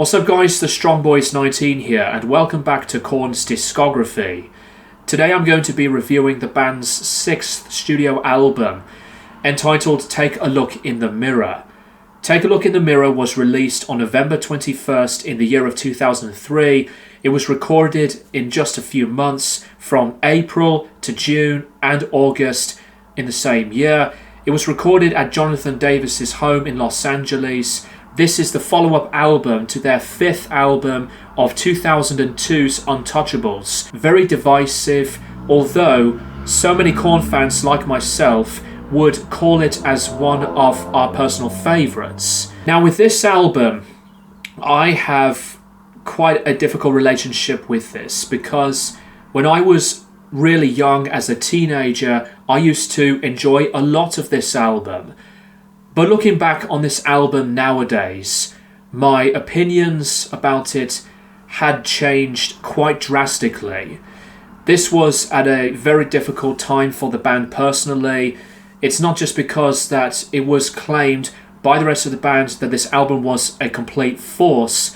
What's up guys, the Strongboys19 here and welcome back to Korn's discography. Today I'm going to be reviewing the band's 6th studio album entitled Take a Look in the Mirror. Take a Look in the Mirror was released on November 21st in the year of 2003. It was recorded in just a few months from April to June and August in the same year. It was recorded at Jonathan Davis's home in Los Angeles. This is the follow-up album to their 5th album of 2002's Untouchables. Very divisive, although so many Korn fans like myself would call it as one of our personal favourites. Now with this album, I have quite a difficult relationship with this because when I was really young as a teenager, I used to enjoy a lot of this album. But looking back on this album nowadays, my opinions about it had changed quite drastically. This was at a very difficult time for the band personally. It's not just because that it was claimed by the rest of the band that this album was a complete force.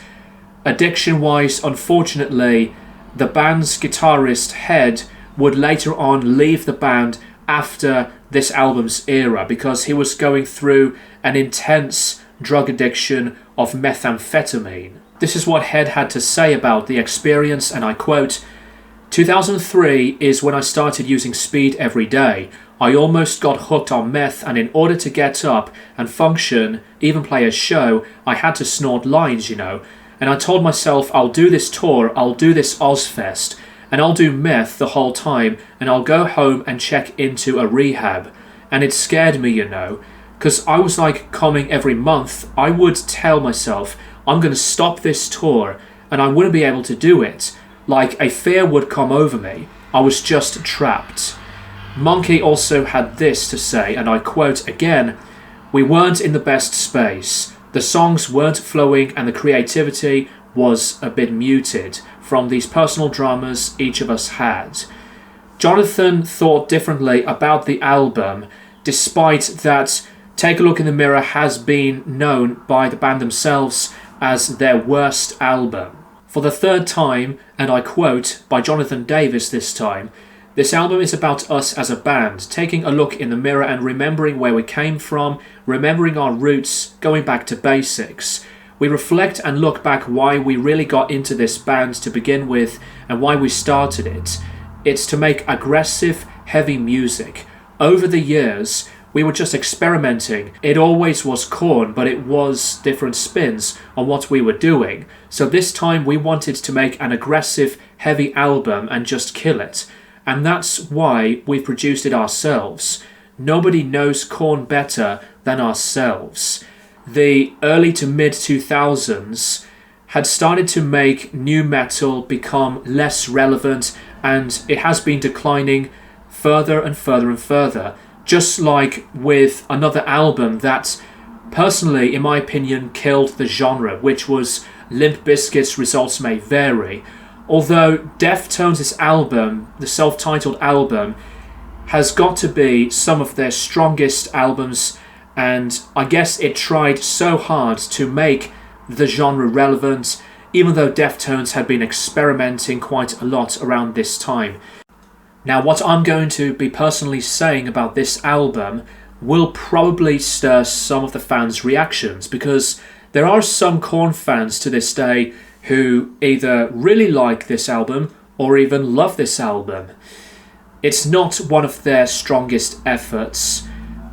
Addiction-wise, unfortunately, the band's guitarist Head would later on leave the band after this album's era because he was going through an intense drug addiction of methamphetamine. This is what Head had to say about the experience, and I quote, "2003 is when I started using speed every day. I almost got hooked on meth, and in order to get up and function, even play a show, I had to snort lines, And I told myself, I'll do this tour, I'll do this Ozfest, and I'll do meth the whole time, and I'll go home and check into a rehab. And it scared me, because I was like coming every month. I would tell myself, I'm going to stop this tour, and I wouldn't be able to do it. Like a fear would come over me. I was just trapped." Monkey also had this to say, and I quote again, "We weren't in the best space. The songs weren't flowing and the creativity was a bit muted from these personal dramas each of us had." Jonathan thought differently about the album, despite that Take a Look in the Mirror has been known by the band themselves as their worst album. For the third time, and I quote by Jonathan Davis this time, "This album is about us as a band, taking a look in the mirror and remembering where we came from, remembering our roots, going back to basics. We reflect and look back why we really got into this band to begin with and why we started it. It's to make aggressive, heavy music. Over the years, we were just experimenting. It always was Korn, but it was different spins on what we were doing. So this time we wanted to make an aggressive, heavy album and just kill it. And that's why we produced it ourselves. Nobody knows Korn better than ourselves." The early to mid 2000s had started to make new metal become less relevant, and it has been declining further and further and further. Just like with another album that personally, in my opinion, killed the genre, which was Limp Bizkit's Results May Vary. Although Deftones' album, the self-titled album, has got to be some of their strongest albums, and I guess it tried so hard to make the genre relevant, even though Deftones had been experimenting quite a lot around this time. Now, what I'm going to be personally saying about this album will probably stir some of the fans' reactions, because there are some Korn fans to this day who either really like this album or even love this album. It's not one of their strongest efforts.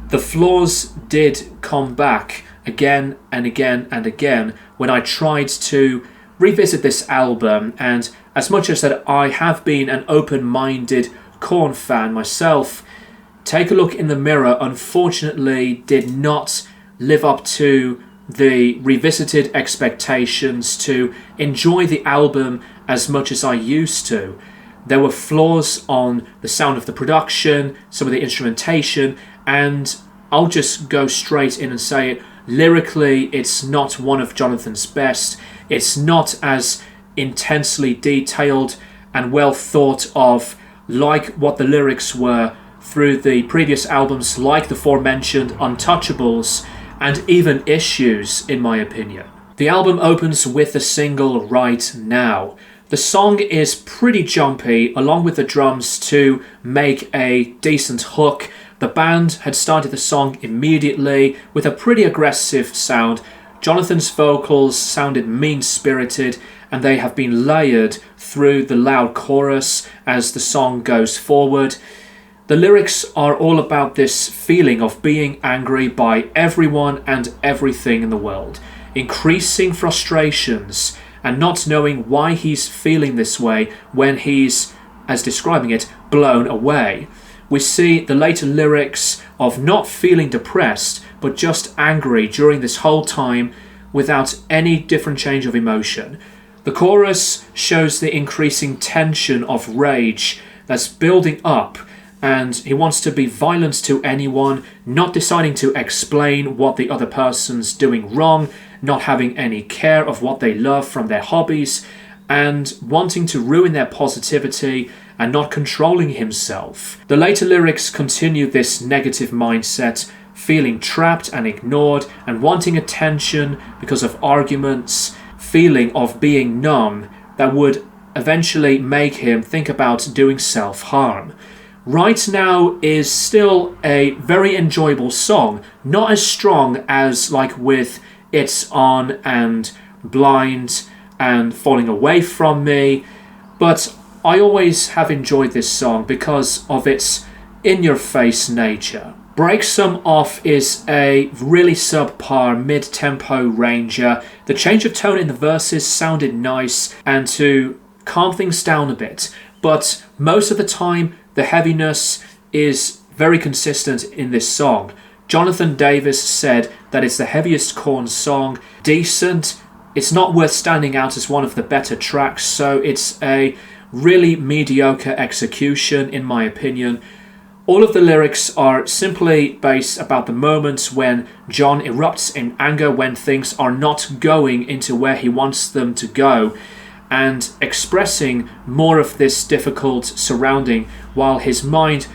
The flaws did come back again and again and again when I tried to revisit this album, and as much as that I have been an open-minded Korn fan myself, Take a Look in the Mirror unfortunately did not live up to the revisited expectations to enjoy the album as much as I used to. There were flaws on the sound of the production, some of the instrumentation, and I'll just go straight in and say it, lyrically it's not one of Jonathan's best. It's not as intensely detailed and well thought of like what the lyrics were through the previous albums like the aforementioned Untouchables and even Issues, in my opinion. The album opens with the single Right Now. The song is pretty jumpy, along with the drums to make a decent hook. The band had started the song immediately with a pretty aggressive sound. Jonathan's vocals sounded mean-spirited, and they have been layered through the loud chorus as the song goes forward. The lyrics are all about this feeling of being angry by everyone and everything in the world, increasing frustrations, and not knowing why he's feeling this way when he's, as describing it, blown away. We see the later lyrics of not feeling depressed, but just angry during this whole time without any different change of emotion. The chorus shows the increasing tension of rage that's building up, and he wants to be violent to anyone, not deciding to explain what the other person's doing wrong, not having any care of what they love from their hobbies, and wanting to ruin their positivity and not controlling himself. The later lyrics continue this negative mindset, feeling trapped and ignored and wanting attention because of arguments, feeling of being numb that would eventually make him think about doing self-harm. Right Now is still a very enjoyable song, not as strong as like with It's On and Blind and Falling Away From Me, but I always have enjoyed this song because of its in-your-face nature. Break Some Off is a really subpar mid-tempo ranger. The change of tone in the verses sounded nice and to calm things down a bit, but most of the time the heaviness is very consistent in this song. Jonathan Davis said that it's the heaviest Korn song. Decent. It's not worth standing out as one of the better tracks, so it's a really mediocre execution in my opinion. All of the lyrics are simply based about the moments when John erupts in anger when things are not going into where he wants them to go, and expressing more of this difficult surrounding while his mind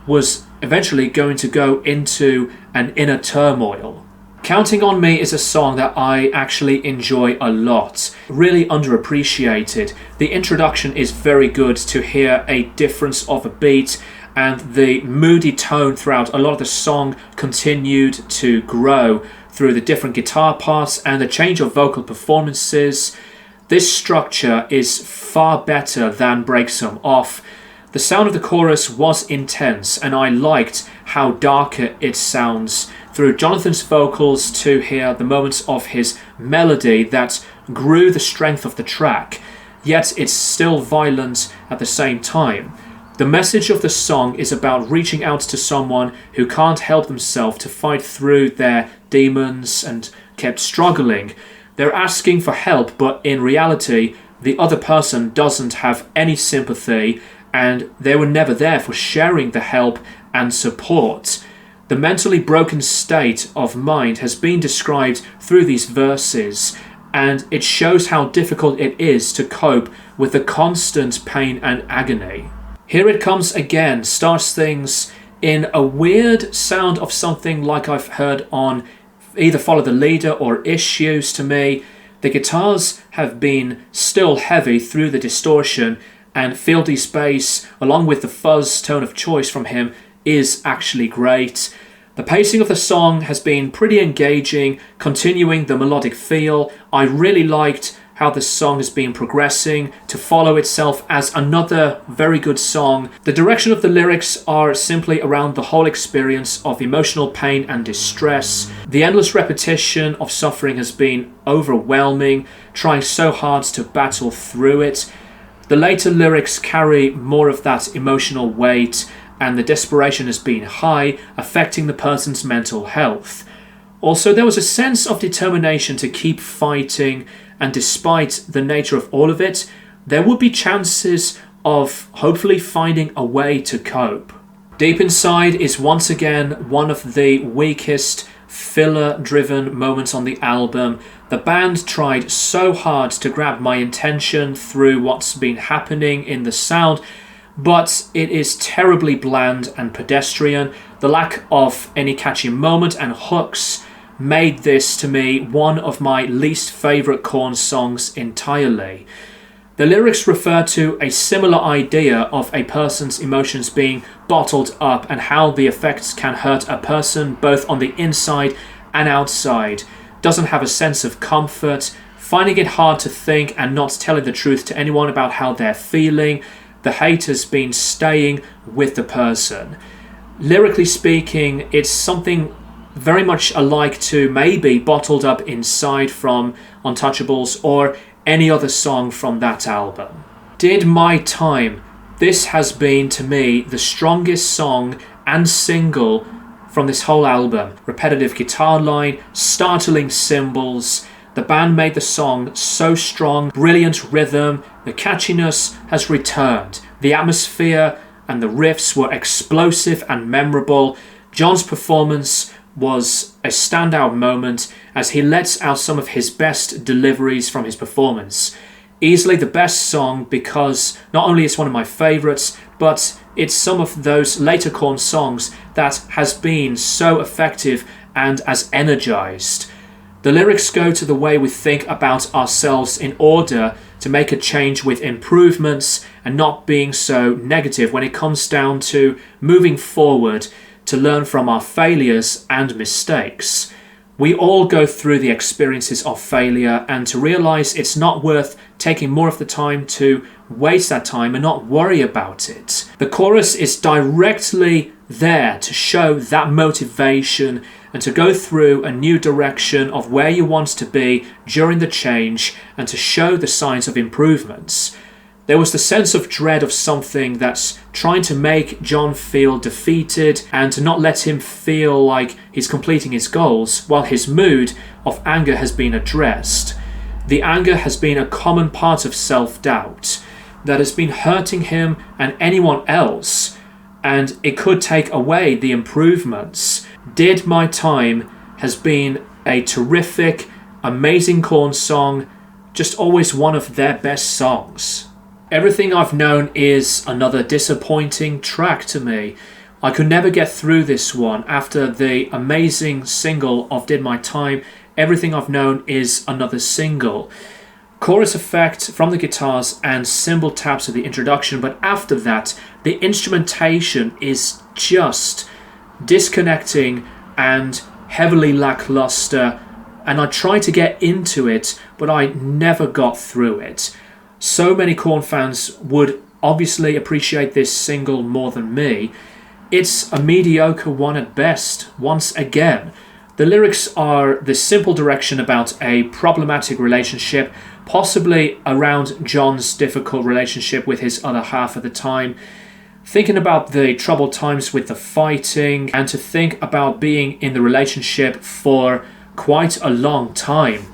was eventually going to go into an inner turmoil. Counting on Me is a song that I actually enjoy a lot, really underappreciated. The introduction is very good to hear a difference of a beat, and the moody tone throughout a lot of the song continued to grow through the different guitar parts and the change of vocal performances. This structure is far better than Break Some Off. The sound of the chorus was intense, and I liked how darker it sounds through Jonathan's vocals to hear the moments of his melody that grew the strength of the track, yet it's still violent at the same time. The message of the song is about reaching out to someone who can't help themselves to fight through their demons and kept struggling. They're asking for help, but in reality, the other person doesn't have any sympathy, and they were never there for sharing the help and support. The mentally broken state of mind has been described through these verses, and it shows how difficult it is to cope with the constant pain and agony. Here it comes again, starts things in a weird sound of something like I've heard on either Follow the Leader or Issues to me. The guitars have been still heavy through the distortion, and Fieldy's bass, along with the fuzz tone of choice from him, is actually great. The pacing of the song has been pretty engaging, continuing the melodic feel. I really liked how the song has been progressing to follow itself as another very good song. The direction of the lyrics are simply around the whole experience of emotional pain and distress. The endless repetition of suffering has been overwhelming, trying so hard to battle through it. The later lyrics carry more of that emotional weight, and the desperation has been high, affecting the person's mental health. Also, there was a sense of determination to keep fighting, and despite the nature of all of it, there would be chances of hopefully finding a way to cope. Deep Inside is once again one of the weakest filler-driven moments on the album. The band tried so hard to grab my attention through what's been happening in the sound, but it is terribly bland and pedestrian. The lack of any catchy moment and hooks made this, to me, one of my least favourite Korn songs entirely. The lyrics refer to a similar idea of a person's emotions being bottled up and how the effects can hurt a person both on the inside and outside, doesn't have a sense of comfort, finding it hard to think and not telling the truth to anyone about how they're feeling. The hate has been staying with the person. Lyrically speaking, it's something very much alike to maybe Bottled Up Inside from Untouchables or any other song from that album. Did My Time. This has been, to me, the strongest song and single from this whole album. Repetitive guitar line, startling cymbals. The band made the song so strong, brilliant rhythm. The catchiness has returned. The atmosphere and the riffs were explosive and memorable. John's performance was a standout moment as he lets out some of his best deliveries from his performance. Easily the best song because not only it's one of my favourites, but it's some of those later Korn songs that has been so effective and as energised. The lyrics go to the way we think about ourselves in order to make a change with improvements and not being so negative when it comes down to moving forward to learn from our failures and mistakes. We all go through the experiences of failure, and to realise it's not worth taking more of the time to waste that time and not worry about it. The chorus is directly there to show that motivation and to go through a new direction of where you want to be during the change and to show the signs of improvements. There was the sense of dread of something that's trying to make John feel defeated and to not let him feel like he's completing his goals, while his mood of anger has been addressed. The anger has been a common part of self-doubt that has been hurting him and anyone else, and it could take away the improvements. Did My Time has been a terrific, amazing Korn song, just always one of their best songs. Everything I've Known is another disappointing track to me. I could never get through this one. After the amazing single of Did My Time, Everything I've Known is another single. Chorus effect from the guitars and cymbal taps at the introduction, but after that, the instrumentation is just disconnecting and heavily lackluster, and I tried to get into it, but I never got through it. So many Korn fans would obviously appreciate this single more than me. It's a mediocre one at best, once again. The lyrics are this simple direction about a problematic relationship, possibly around John's difficult relationship with his other half at the time, thinking about the troubled times with the fighting, and to think about being in the relationship for quite a long time.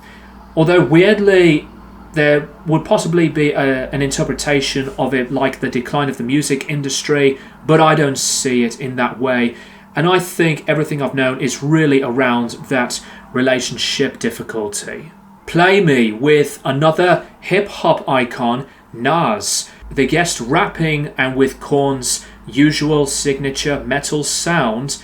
Although weirdly, there would possibly be an interpretation of it like the decline of the music industry, but I don't see it in that way. And I think Everything I've Known is really around that relationship difficulty. Play Me with another hip-hop icon, Nas. The guest rapping and with Korn's usual signature metal sound.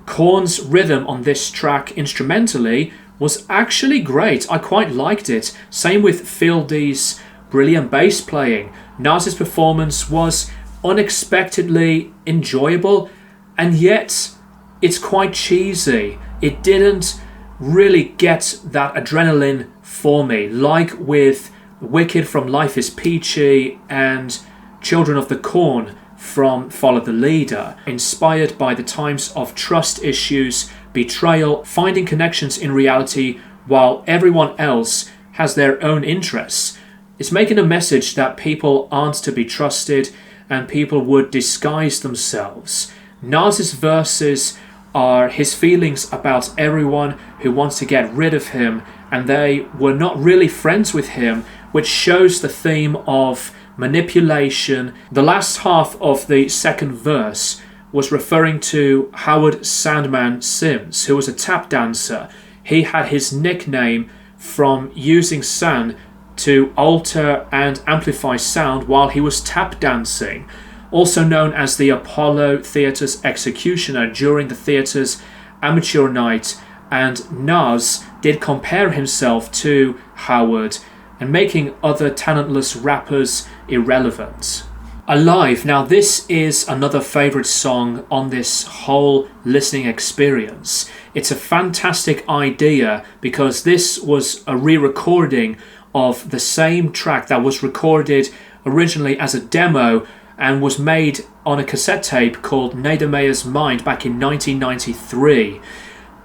Korn's rhythm on this track instrumentally was actually great. I quite liked it. Same with Phil D's brilliant bass playing. Nas's performance was unexpectedly enjoyable, and yet it's quite cheesy. It didn't really get that adrenaline for me, like with Wicked from Life is Peachy and Children of the Corn from Follow the Leader, inspired by the times of trust issues, betrayal, finding connections in reality while everyone else has their own interests. It's making a message that people aren't to be trusted and people would disguise themselves. Nas's verses are his feelings about everyone who wants to get rid of him and they were not really friends with him, which shows the theme of manipulation. The last half of the second verse was referring to Howard Sandman Sims, who was a tap dancer. He had his nickname from using sand to alter and amplify sound while he was tap dancing. Also known as the Apollo Theatre's executioner during the theatre's amateur night and Nas did compare himself to Howard and making other talentless rappers irrelevant. Alive. Now this is another favourite song on this whole listening experience. It's a fantastic idea because this was a re-recording of the same track that was recorded originally as a demo and was made on a cassette tape called Nedermeyer's Mind back in 1993.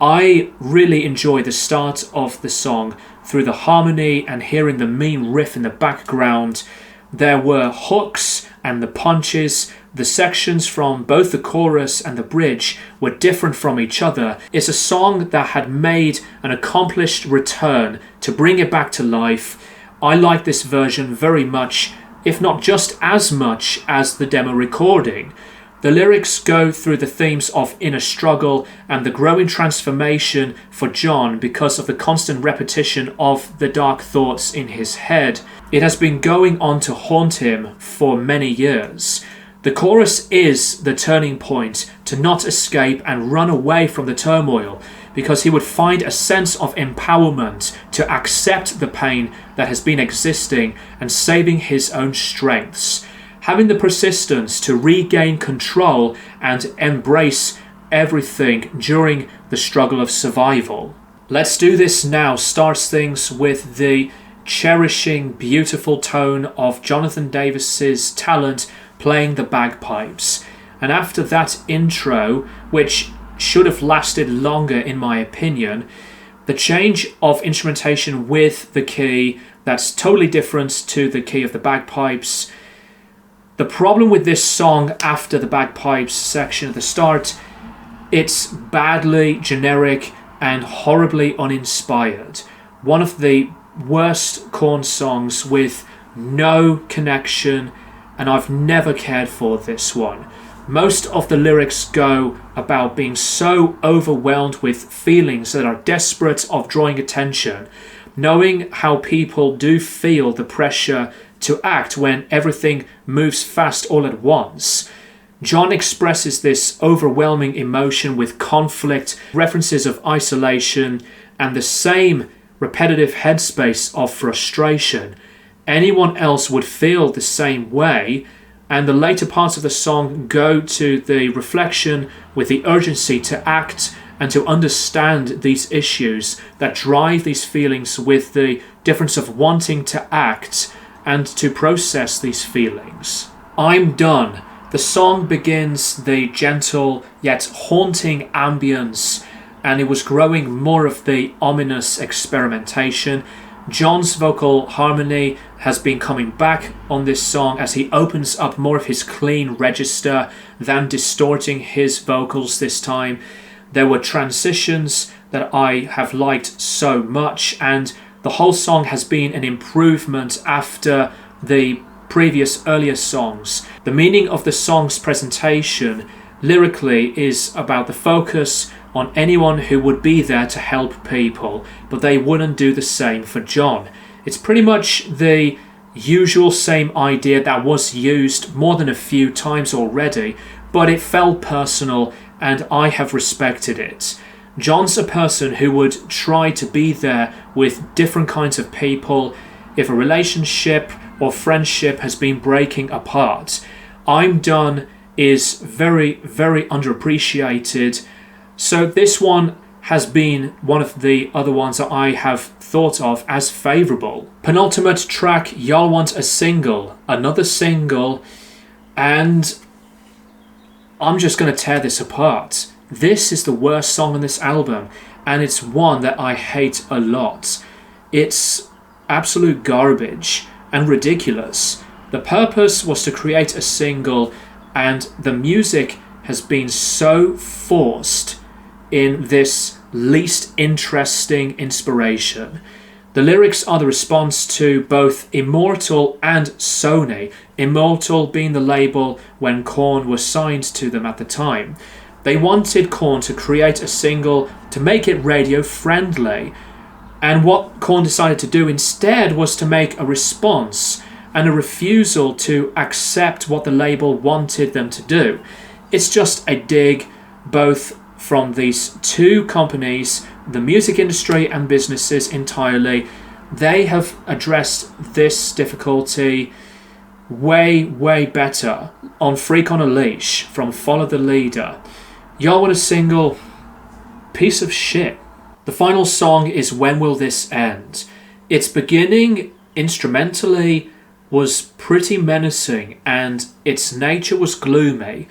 I really enjoy the start of the song through the harmony and hearing the mean riff in the background. There were hooks and the punches. The sections from both the chorus and the bridge were different from each other. It's a song that had made an accomplished return to bring it back to life. I like this version very much, if not just as much as the demo recording. The lyrics go through the themes of inner struggle and the growing transformation for John because of the constant repetition of the dark thoughts in his head. It has been going on to haunt him for many years. The chorus is the turning point to not escape and run away from the turmoil, because he would find a sense of empowerment to accept the pain that has been existing and saving his own strengths. Having the persistence to regain control and embrace everything during the struggle of survival. Let's Do This Now starts things with the cherishing, beautiful tone of Jonathan Davis's talent playing the bagpipes. And after that intro, which should have lasted longer in my opinion, the change of instrumentation with the key that's totally different to the key of the bagpipes. The problem with this song after the bagpipes section at the start, it's badly generic and horribly uninspired. One of the worst Korn songs with no connection, and I've never cared for this one. Most of the lyrics go about being so overwhelmed with feelings that are desperate of drawing attention, knowing how people do feel the pressure to act when everything moves fast all at once. John expresses this overwhelming emotion with conflict, references of isolation, and the same repetitive headspace of frustration. Anyone else would feel the same way, and the later parts of the song go to the reflection with the urgency to act and to understand these issues that drive these feelings, with the difference of wanting to act and to process these feelings. I'm Done. The song begins the gentle yet haunting ambience, and it was growing more of the ominous experimentation. John's vocal harmony has been coming back on this song as he opens up more of his clean register than distorting his vocals this time. There were transitions that I have liked so much, and the whole song has been an improvement after the previous earlier songs. The meaning of the song's presentation lyrically is about the focus on anyone who would be there to help people, but they wouldn't do the same for John. It's pretty much the usual same idea that was used more than a few times already, but it felt personal and I have respected it. John's a person who would try to be there with different kinds of people if a relationship or friendship has been breaking apart. I'm Done is very, very underappreciated. So this one has been one of the other ones that I have thought of as favourable. Penultimate track, Y'all Want a Single, another single, and I'm just going to tear this apart. This is the worst song on this album, and it's one that I hate a lot. It's absolute garbage and ridiculous. The purpose was to create a single, and the music has been so forced in this least interesting inspiration. The lyrics are the response to both Immortal and Sony, Immortal being the label when Korn was signed to them at the time. They wanted Korn to create a single to make it radio friendly, and what Korn decided to do instead was to make a response and a refusal to accept what the label wanted them to do. It's just a dig both from these two companies the music industry and businesses entirely, they have addressed this difficulty way better on Freak on a Leash from Follow the Leader. Y'all want a single piece of shit. The final song is When Will This End? Its beginning instrumentally was pretty menacing and its nature was gloomy.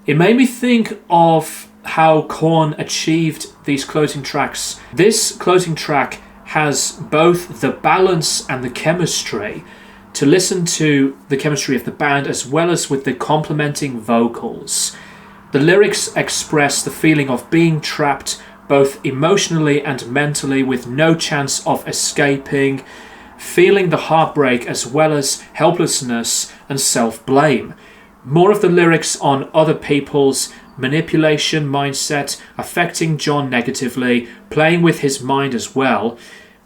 It made me think of how Korn achieved these closing tracks. This closing track has both the balance and the chemistry to listen to the chemistry of the band as well as with the complementing vocals. The lyrics express the feeling of being trapped both emotionally and mentally with no chance of escaping, feeling the heartbreak as well as helplessness and self-blame. More of the lyrics on other people's manipulation mindset affecting John negatively, playing with his mind as well,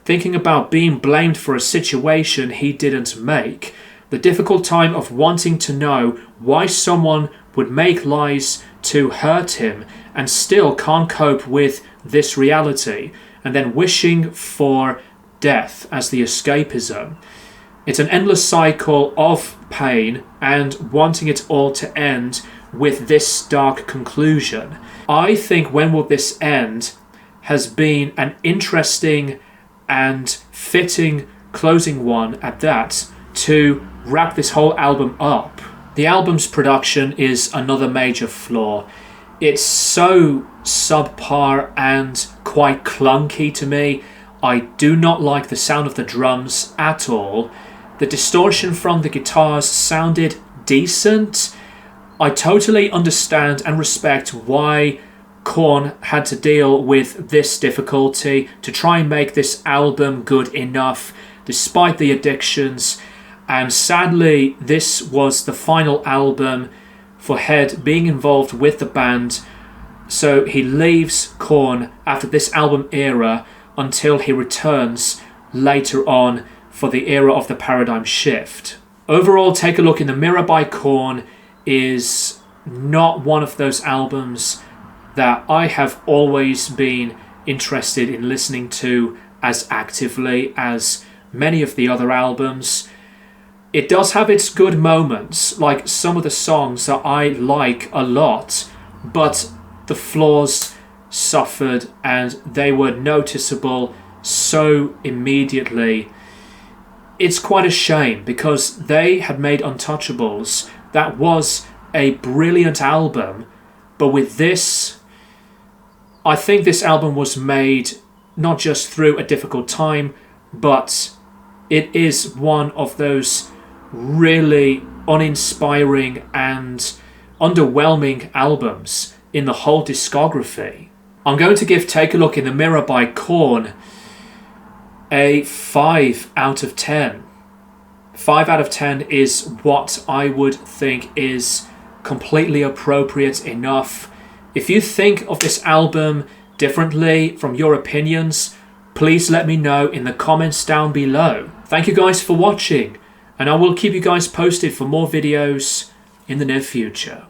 thinking about being blamed for a situation he didn't make, the difficult time of wanting to know why someone would make lies to hurt him and still can't cope with this reality, and then wishing for death as the escapism. It's an endless cycle of pain and wanting it all to end with this dark conclusion. I think When Will This End has been an interesting and fitting closing one at that to wrap this whole album up. The album's production is another major flaw. It's so subpar and quite clunky to me. I do not like the sound of the drums at all. The distortion from the guitars sounded decent. I totally understand and respect why Korn had to deal with this difficulty to try and make this album good enough despite the addictions, and sadly this was the final album for Head being involved with the band, so he leaves Korn after this album era until he returns later on for the era of the paradigm shift. Overall, Take a Look in the Mirror by Korn is not one of those albums that I have always been interested in listening to as actively as many of the other albums. It does have its good moments, like some of the songs that I like a lot, but the flaws suffered and they were noticeable so immediately. It's quite a shame because they had made Untouchables. That was a brilliant album, but with this, I think this album was made not just through a difficult time, but it is one of those really uninspiring and underwhelming albums in the whole discography. I'm going to give Take a Look in the Mirror by Korn a 5 out of 10. 5 out of 10 is what I would think is completely appropriate enough. If you think of this album differently from your opinions, please let me know in the comments down below. Thank you guys for watching, and I will keep you guys posted for more videos in the near future.